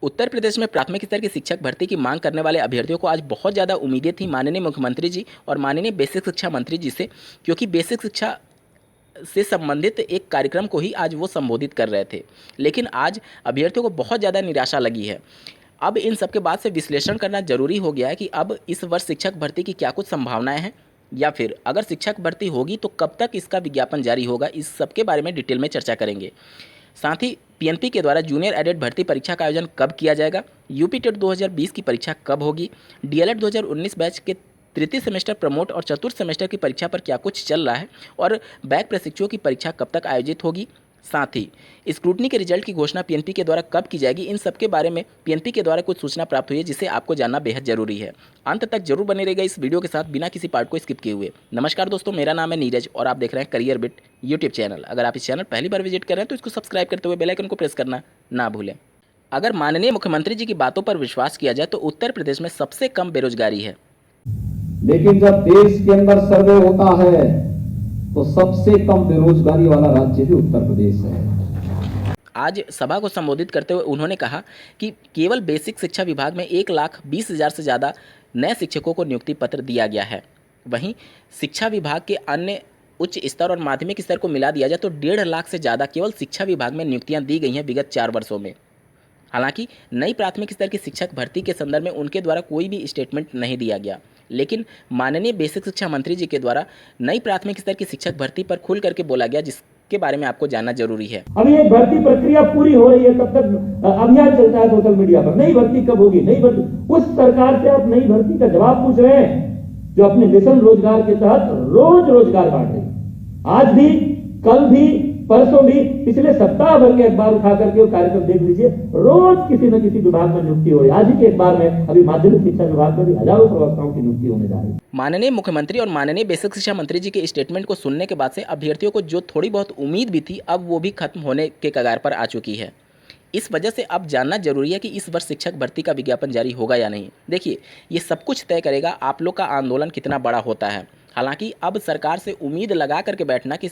उत्तर प्रदेश में प्राथमिक स्तर की शिक्षक भर्ती की मांग करने वाले अभ्यर्थियों को आज बहुत ज़्यादा उम्मीदें थी माननीय मुख्यमंत्री जी और माननीय बेसिक शिक्षा मंत्री जी से, क्योंकि बेसिक शिक्षा से संबंधित एक कार्यक्रम को ही आज वो संबोधित कर रहे थे। लेकिन आज अभ्यर्थियों को बहुत ज़्यादा निराशा लगी है। अब इन सब के बाद से विश्लेषण करना जरूरी हो गया है कि अब इस वर्ष शिक्षक भर्ती की क्या कुछ संभावनाएं हैं, या फिर अगर शिक्षक भर्ती होगी तो कब तक इसका विज्ञापन जारी होगा। इस सब के बारे में डिटेल में चर्चा करेंगे। साथ ही पीएनपी के द्वारा जूनियर एडेड भर्ती परीक्षा का आयोजन कब किया जाएगा, यूपी टेट 2020 की परीक्षा कब होगी, डीएलएड 2019 बैच के तृतीय सेमेस्टर प्रमोट और चतुर्थ सेमेस्टर की परीक्षा पर क्या कुछ चल रहा है, और बैक प्रशिक्षुओं की परीक्षा कब तक आयोजित होगी। साथ ही स्क्रूटनी के रिजल्ट की घोषणा पीएनपी के द्वारा कब की जाएगी, इन सब के बारे में पीएनपी के द्वारा कुछ सूचना प्राप्त हुई है जिसे आपको जानना बेहद जरूरी है। अंत तक जरूर बने रहेगा इस वीडियो के साथ बिना किसी पार्ट को स्किप किए हुए। नमस्कार दोस्तों, मेरा नाम है नीरज और आप देख रहे हैं करियर बिट यूट्यूब चैनल। अगर आप इस चैनल पहली बार विजिट कर रहे हैं तो इसको सब्सक्राइब करते हुए बेल आइकन को प्रेस करना ना भूलें। अगर माननीय मुख्यमंत्री जी की बातों पर विश्वास किया जाए तो उत्तर प्रदेश में सबसे कम बेरोजगारी है, लेकिन जब देश के अंदर सर्वे होता है तो सबसे कम बेरोजगारी वाला राज्य भी उत्तर प्रदेश है। आज सभा को संबोधित करते हुए उन्होंने कहा कि केवल बेसिक शिक्षा विभाग में 1,20,000 से ज़्यादा नए शिक्षकों को नियुक्ति पत्र दिया गया है। वहीं शिक्षा विभाग के अन्य उच्च स्तर और माध्यमिक स्तर को मिला दिया जाए तो 1.5 लाख से ज़्यादा केवल शिक्षा विभाग में नियुक्तियां दी गई हैं विगत 4 वर्षों में। हालांकि नई प्राथमिक स्तर की शिक्षक भर्ती के संदर्भ में उनके द्वारा कोई भी स्टेटमेंट नहीं दिया गया, लेकिन माननीय बेसिक शिक्षा मंत्री जी के द्वारा नई प्राथमिक स्तर की शिक्षक भर्ती पर खुल करके बोला गया, जिसके बारे में आपको जानना जरूरी है। अभी एक भर्ती प्रक्रिया पूरी हो रही है, तब तक अभियान चलता है सोशल मीडिया पर, नई भर्ती कब होगी, नई भर्ती। उस सरकार से आप नई भर्ती का जवाब पूछ रहे हैं जो अपने मिशन रोजगार के तहत रोज रोजगार बांट रही है। आज भी, कल भी, परसों भी, पिछले सप्ताह भर के अखबार उठा करके कार्यक्रम देख लीजिए, रोज किसी न किसी विभाग में नियुक्ति हो रही है। आज ही के अखबार में अभी माध्यमिक शिक्षा विभाग में भी हजारों प्रवक्ताओं की नियुक्ति होने जा रही है। माननीय मुख्यमंत्री और माननीय बेसिक शिक्षा मंत्री जी के स्टेटमेंट को सुनने के बाद से अभ्यर्थियों को जो थोड़ी बहुत उम्मीद भी थी, अब वो भी खत्म होने के कगार पर आ चुकी है। इस वजह से अब जानना जरूरी है कि इस वर्ष शिक्षक भर्ती का विज्ञापन जारी होगा या नहीं। देखिए, ये सब कुछ तय करेगा आप लोग का आंदोलन कितना बड़ा होता है। हालांकि अब सरकार से उम्मीद लगा करके बैठना कि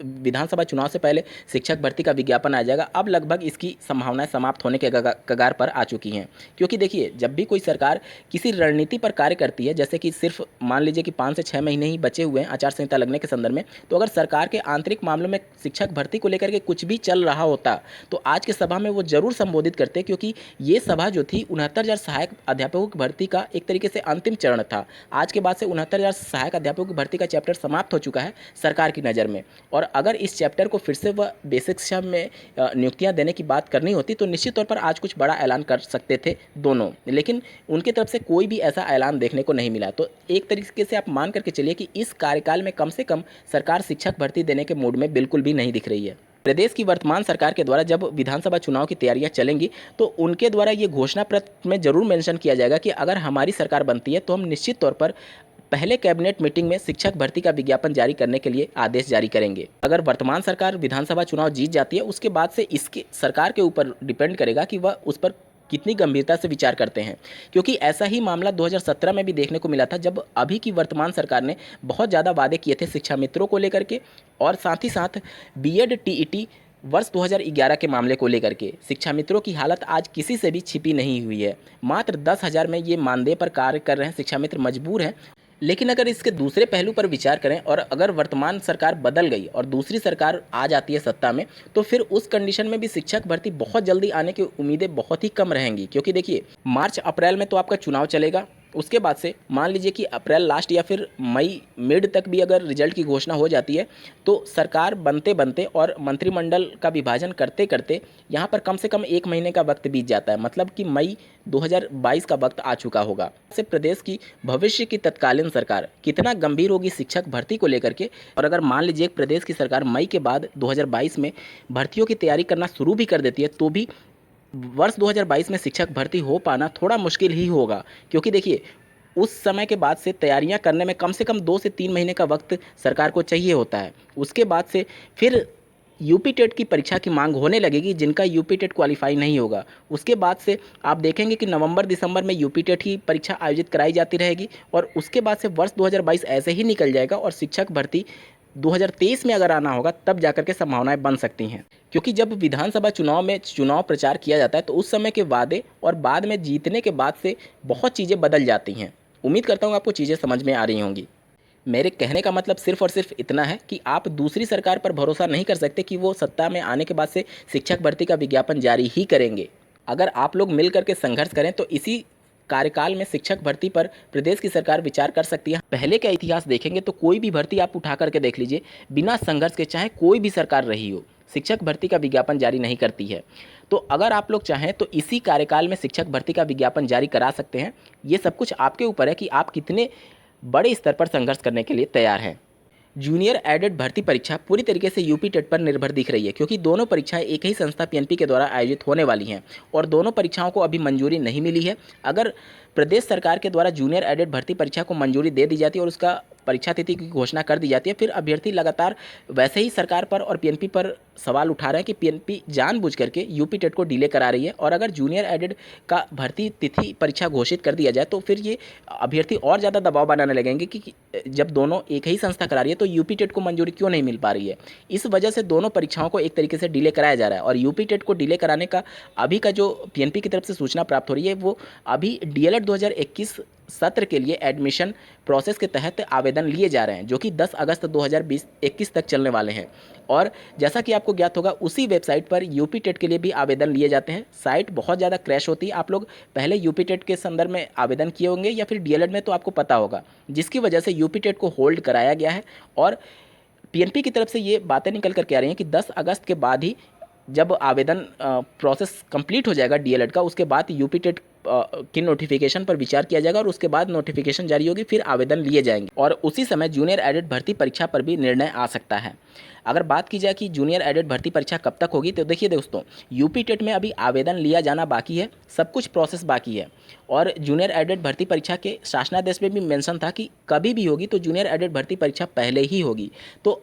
विधानसभा चुनाव से पहले शिक्षक भर्ती का विज्ञापन आ जाएगा, अब लगभग इसकी संभावनाएं समाप्त होने के कगार पर आ चुकी हैं। क्योंकि देखिए, जब भी कोई सरकार किसी रणनीति पर कार्य करती है, जैसे कि सिर्फ मान लीजिए कि 5 से 6 महीने ही बचे हुए हैं आचार संहिता लगने के संदर्भ में, तो अगर सरकार के आंतरिक मामलों में शिक्षक भर्ती को लेकर के कुछ भी चल रहा होता तो आज के सभा में वो जरूर संबोधित करते, क्योंकि ये सभा जो थी 69,000 सहायक अध्यापकों की भर्ती का एक तरीके से अंतिम चरण था। आज के बाद से 69,000 सहायक अध्यापकों की भर्ती का चैप्टर समाप्त हो चुका है सरकार की नज़र में, और अगर इस चैप्टर को फिर से वह बेसिक शिक्षा में नियुक्तियां देने की बात करनी होती तो निश्चित तौर पर आज कुछ बड़ा ऐलान कर सकते थे दोनों, लेकिन उनकी तरफ से कोई भी ऐसा ऐलान देखने को नहीं मिला। तो एक तरीके से आप मान करके चलिए कि इस कार्यकाल में कम से कम सरकार शिक्षक भर्ती देने के मूड में बिल्कुल भी नहीं दिख रही है। प्रदेश की वर्तमान सरकार के द्वारा जब विधानसभा चुनाव की तैयारियां चलेंगी तो उनके द्वारा ये घोषणा पत्र में जरूर मेंशन किया जाएगा कि अगर हमारी सरकार बनती है तो हम निश्चित तौर पर पहले कैबिनेट मीटिंग में शिक्षक भर्ती का विज्ञापन जारी करने के लिए आदेश जारी करेंगे। अगर वर्तमान सरकार विधानसभा चुनाव जीत जाती है, उसके बाद से इसके सरकार के ऊपर डिपेंड करेगा कि वह उस पर कितनी गंभीरता से विचार करते हैं, क्योंकि ऐसा ही मामला 2017 में भी देखने को मिला था, जब अभी की वर्तमान सरकार ने बहुत ज़्यादा वादे किए थे शिक्षा मित्रों को लेकर के, और साथ ही साथ बीएड टीईटी वर्ष 2011 के मामले को लेकर के। शिक्षा मित्रों की हालत आज किसी से भी छिपी नहीं हुई है। मात्र 10,000 में ये मानदेय पर कार्य कर रहे हैं शिक्षा मित्र, मजबूर हैं। लेकिन अगर इसके दूसरे पहलू पर विचार करें और अगर वर्तमान सरकार बदल गई और दूसरी सरकार आ जाती है सत्ता में, तो फिर उस कंडीशन में भी शिक्षक भर्ती बहुत जल्दी आने की उम्मीदें बहुत ही कम रहेंगी। क्योंकि देखिए, मार्च अप्रैल में तो आपका चुनाव चलेगा, उसके बाद से मान लीजिए कि अप्रैल लास्ट या फिर मई मिड तक भी अगर रिजल्ट की घोषणा हो जाती है तो सरकार बनते बनते और मंत्रिमंडल का विभाजन करते करते यहाँ पर कम से कम 1 महीने का वक्त बीत जाता है। मतलब कि मई 2022 का वक्त आ चुका होगा। से प्रदेश की भविष्य की तत्कालीन सरकार कितना गंभीर होगी शिक्षक भर्ती को लेकर के, और अगर मान लीजिए प्रदेश की सरकार मई के बाद 2022 में भर्तियों की तैयारी करना शुरू भी कर देती है तो भी वर्ष 2022 में शिक्षक भर्ती हो पाना थोड़ा मुश्किल ही होगा। क्योंकि देखिए, उस समय के बाद से तैयारियां करने में कम से कम 2 से 3 महीने का वक्त सरकार को चाहिए होता है। उसके बाद से फिर यूपी टेट की परीक्षा की मांग होने लगेगी, जिनका यूपी टेट क्वालिफाई नहीं होगा। उसके बाद से आप देखेंगे कि नवंबर दिसंबर में यूपी टेट की परीक्षा आयोजित कराई जाती रहेगी, और उसके बाद से वर्ष 2022 ऐसे ही निकल जाएगा और शिक्षक भर्ती 2023 में अगर आना होगा तब जाकर के संभावनाएं बन सकती हैं, क्योंकि जब विधानसभा चुनाव में चुनाव प्रचार किया जाता है तो उस समय के वादे और बाद में जीतने के बाद से बहुत चीज़ें बदल जाती हैं। उम्मीद करता हूँ आपको चीज़ें समझ में आ रही होंगी। मेरे कहने का मतलब सिर्फ और सिर्फ इतना है कि आप दूसरी सरकार पर भरोसा नहीं कर सकते कि वो सत्ता में आने के बाद से शिक्षक भर्ती का विज्ञापन जारी ही करेंगे। अगर आप लोग मिल करके संघर्ष करें तो इसी कार्यकाल में शिक्षक भर्ती पर प्रदेश की सरकार विचार कर सकती है। पहले का इतिहास देखेंगे तो कोई भी भर्ती आप उठा करके देख लीजिए, बिना संघर्ष के चाहे कोई भी सरकार रही हो, शिक्षक भर्ती का विज्ञापन जारी नहीं करती है। तो अगर आप लोग चाहें तो इसी कार्यकाल में शिक्षक भर्ती का विज्ञापन जारी करा सकते हैं। ये सब कुछ आपके ऊपर है कि आप कितने बड़े स्तर पर संघर्ष करने के लिए तैयार हैं। जूनियर एडेड भर्ती परीक्षा पूरी तरीके से यूपी टेट पर निर्भर दिख रही है, क्योंकि दोनों परीक्षाएं एक ही संस्था पीएनपी के द्वारा आयोजित होने वाली हैं और दोनों परीक्षाओं को अभी मंजूरी नहीं मिली है। अगर प्रदेश सरकार के द्वारा जूनियर एडेड भर्ती परीक्षा को मंजूरी दे दी जाती है और उसका परीक्षा तिथि की घोषणा कर दी जाती है, फिर अभ्यर्थी लगातार वैसे ही सरकार पर और पीएनपी पर सवाल उठा रहे हैं कि पीएनपी जानबूझ करके यूपी टेट को डिले करा रही है। और अगर जूनियर एडेड का भर्ती तिथि परीक्षा घोषित कर दिया जाए तो फिर ये अभ्यर्थी और ज़्यादा दबाव बनाने लगेंगे कि जब दोनों एक ही संस्था करा रही है तो यूपी टेट को मंजूरी क्यों नहीं मिल पा रही है। इस वजह से दोनों परीक्षाओं को एक तरीके से डिले कराया जा रहा है। और यूपी टेट को डिले कराने का अभी का जो पीएनपी की तरफ से सूचना प्राप्त हो रही है, वो अभी डीएलएड 2021 सत्र के लिए एडमिशन प्रोसेस के तहत आवेदन लिए जा रहे हैं, जो कि 10 अगस्त 2021 तक चलने वाले हैं। और जैसा कि आपको ज्ञात होगा, उसी वेबसाइट पर यूपी टेट के लिए भी आवेदन लिए जाते हैं। साइट बहुत ज़्यादा क्रैश होती है। आप लोग पहले यूपी टेट के संदर्भ में आवेदन किए होंगे या फिर डीएलएड में, तो आपको पता होगा, जिसकी वजह से यूपी टेट को होल्ड कराया गया है। और पीएनपी की तरफ से ये बातें निकल कर के आ रही हैं कि 10 अगस्त के बाद ही जब आवेदन प्रोसेस कंप्लीट हो जाएगा डीएलएड का, उसके बाद यूपी टेट की नोटिफिकेशन पर विचार किया जाएगा और उसके बाद नोटिफिकेशन जारी होगी, फिर आवेदन लिए जाएंगे और उसी समय जूनियर एडेड भर्ती परीक्षा पर भी निर्णय आ सकता है। अगर बात की जाए कि जूनियर एडेड भर्ती परीक्षा कब तक होगी, तो देखिए दोस्तों, यूपी टेट में अभी आवेदन लिया जाना बाकी है, सब कुछ प्रोसेस बाकी है। और जूनियर एडेड भर्ती परीक्षा के शासनादेश में भी मेंशन था कि कभी भी होगी तो जूनियर एडेड भर्ती परीक्षा पहले ही होगी। तो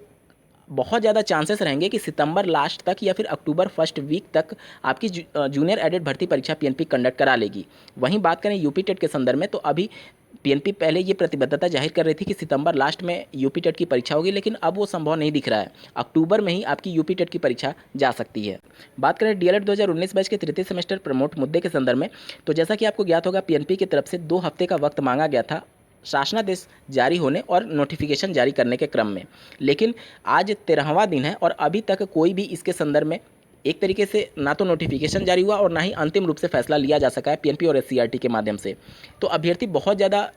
बहुत ज़्यादा चांसेस रहेंगे कि सितंबर लास्ट तक या फिर अक्टूबर फर्स्ट वीक तक आपकी जूनियर एडेड भर्ती परीक्षा पीएनपी कंडक्ट करा लेगी। वहीं बात करें यूपी टेट के संदर्भ में, तो अभी पीएनपी पहले ये प्रतिबद्धता जाहिर कर रही थी कि सितंबर लास्ट में यूपी टेट की परीक्षा होगी, लेकिन अब वो संभव नहीं दिख रहा है। अक्टूबर में ही आपकी यूपी टेट की परीक्षा जा सकती है। बात करें डीएलएड 2019 बैच के तृतीय सेमेस्टर प्रमोट मुद्दे के संदर्भ में, तो जैसा कि आपको ज्ञात होगा, पीएनपी की तरफ से 2 हफ्ते का वक्त मांगा गया था शासनादेश जारी होने और नोटिफिकेशन जारी करने के क्रम में, लेकिन आज 13वां दिन है और अभी तक कोई भी इसके संदर्भ में एक तरीके से ना तो नोटिफिकेशन जारी हुआ और ना ही अंतिम रूप से फैसला लिया जा सका है पीएनपी और एससीईआरटी के माध्यम से। तो अभ्यर्थी बहुत ज़्यादा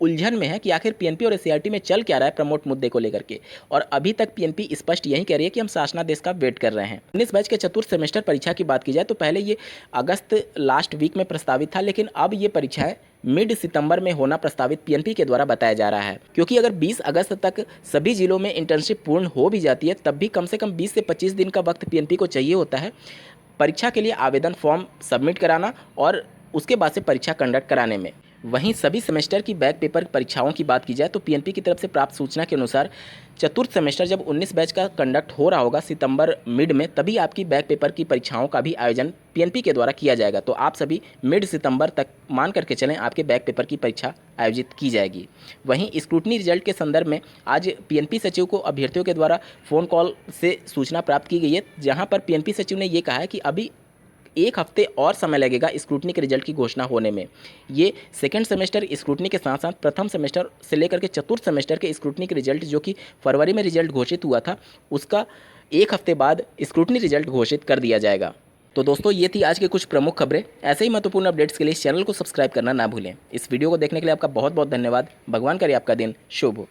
उलझन में है कि आखिर पीएनपी और एससीईआरटी में चल क्या रहा है प्रमोट मुद्दे को लेकर के। और अभी तक पीएनपी स्पष्ट यही कह रही है कि हम शासनादेश का वेट कर रहे हैं। 19 बैच के चतुर्थ सेमेस्टर परीक्षा की बात की जाए तो पहले ये अगस्त लास्ट वीक में प्रस्तावित था, लेकिन अब ये परीक्षाएं मिड सितंबर में होना प्रस्तावित पीएनपी के द्वारा बताया जा रहा है। क्योंकि अगर 20 अगस्त तक सभी जिलों में इंटर्नशिप पूर्ण हो भी जाती है, तब भी कम से कम 20 से 25 दिन का वक्त पीएनपी को चाहिए होता है परीक्षा के लिए आवेदन फॉर्म सबमिट कराना और उसके बाद से परीक्षा कंडक्ट कराने में। वहीं सभी सेमेस्टर की बैक पेपर परीक्षाओं की बात की जाए तो पीएनपी की तरफ से प्राप्त सूचना के अनुसार चतुर्थ सेमेस्टर जब 19 बैच का कंडक्ट हो रहा होगा सितंबर मिड में, तभी आपकी बैक पेपर की परीक्षाओं का भी आयोजन पीएनपी के द्वारा किया जाएगा। तो आप सभी मिड सितंबर तक मान करके चलें, आपके बैक पेपर की परीक्षा आयोजित की जाएगी। वहीं स्क्रूटनी रिजल्ट के संदर्भ में आज पीएनपी सचिव को अभ्यर्थियों के द्वारा फ़ोन कॉल से सूचना प्राप्त की गई है, जहाँ पर पीएनपी सचिव ने ये कहा है कि अभी 1 हफ्ते और समय लगेगा स्क्रूटनी के रिजल्ट की घोषणा होने में। ये सेकंड सेमेस्टर स्क्रूटनी के साथ साथ प्रथम सेमेस्टर से लेकर के चतुर्थ सेमेस्टर के स्क्रूटनी के रिजल्ट, जो कि फरवरी में रिजल्ट घोषित हुआ था, उसका 1 हफ्ते बाद स्क्रूटनी रिजल्ट घोषित कर दिया जाएगा। तो दोस्तों, ये थी आज की कुछ प्रमुख खबरें। ऐसे ही महत्वपूर्ण अपडेट्स के लिए इस चैनल को सब्सक्राइब करना ना भूलें। इस वीडियो को देखने के लिए आपका बहुत बहुत धन्यवाद। भगवान करे आपका दिन शुभ हो।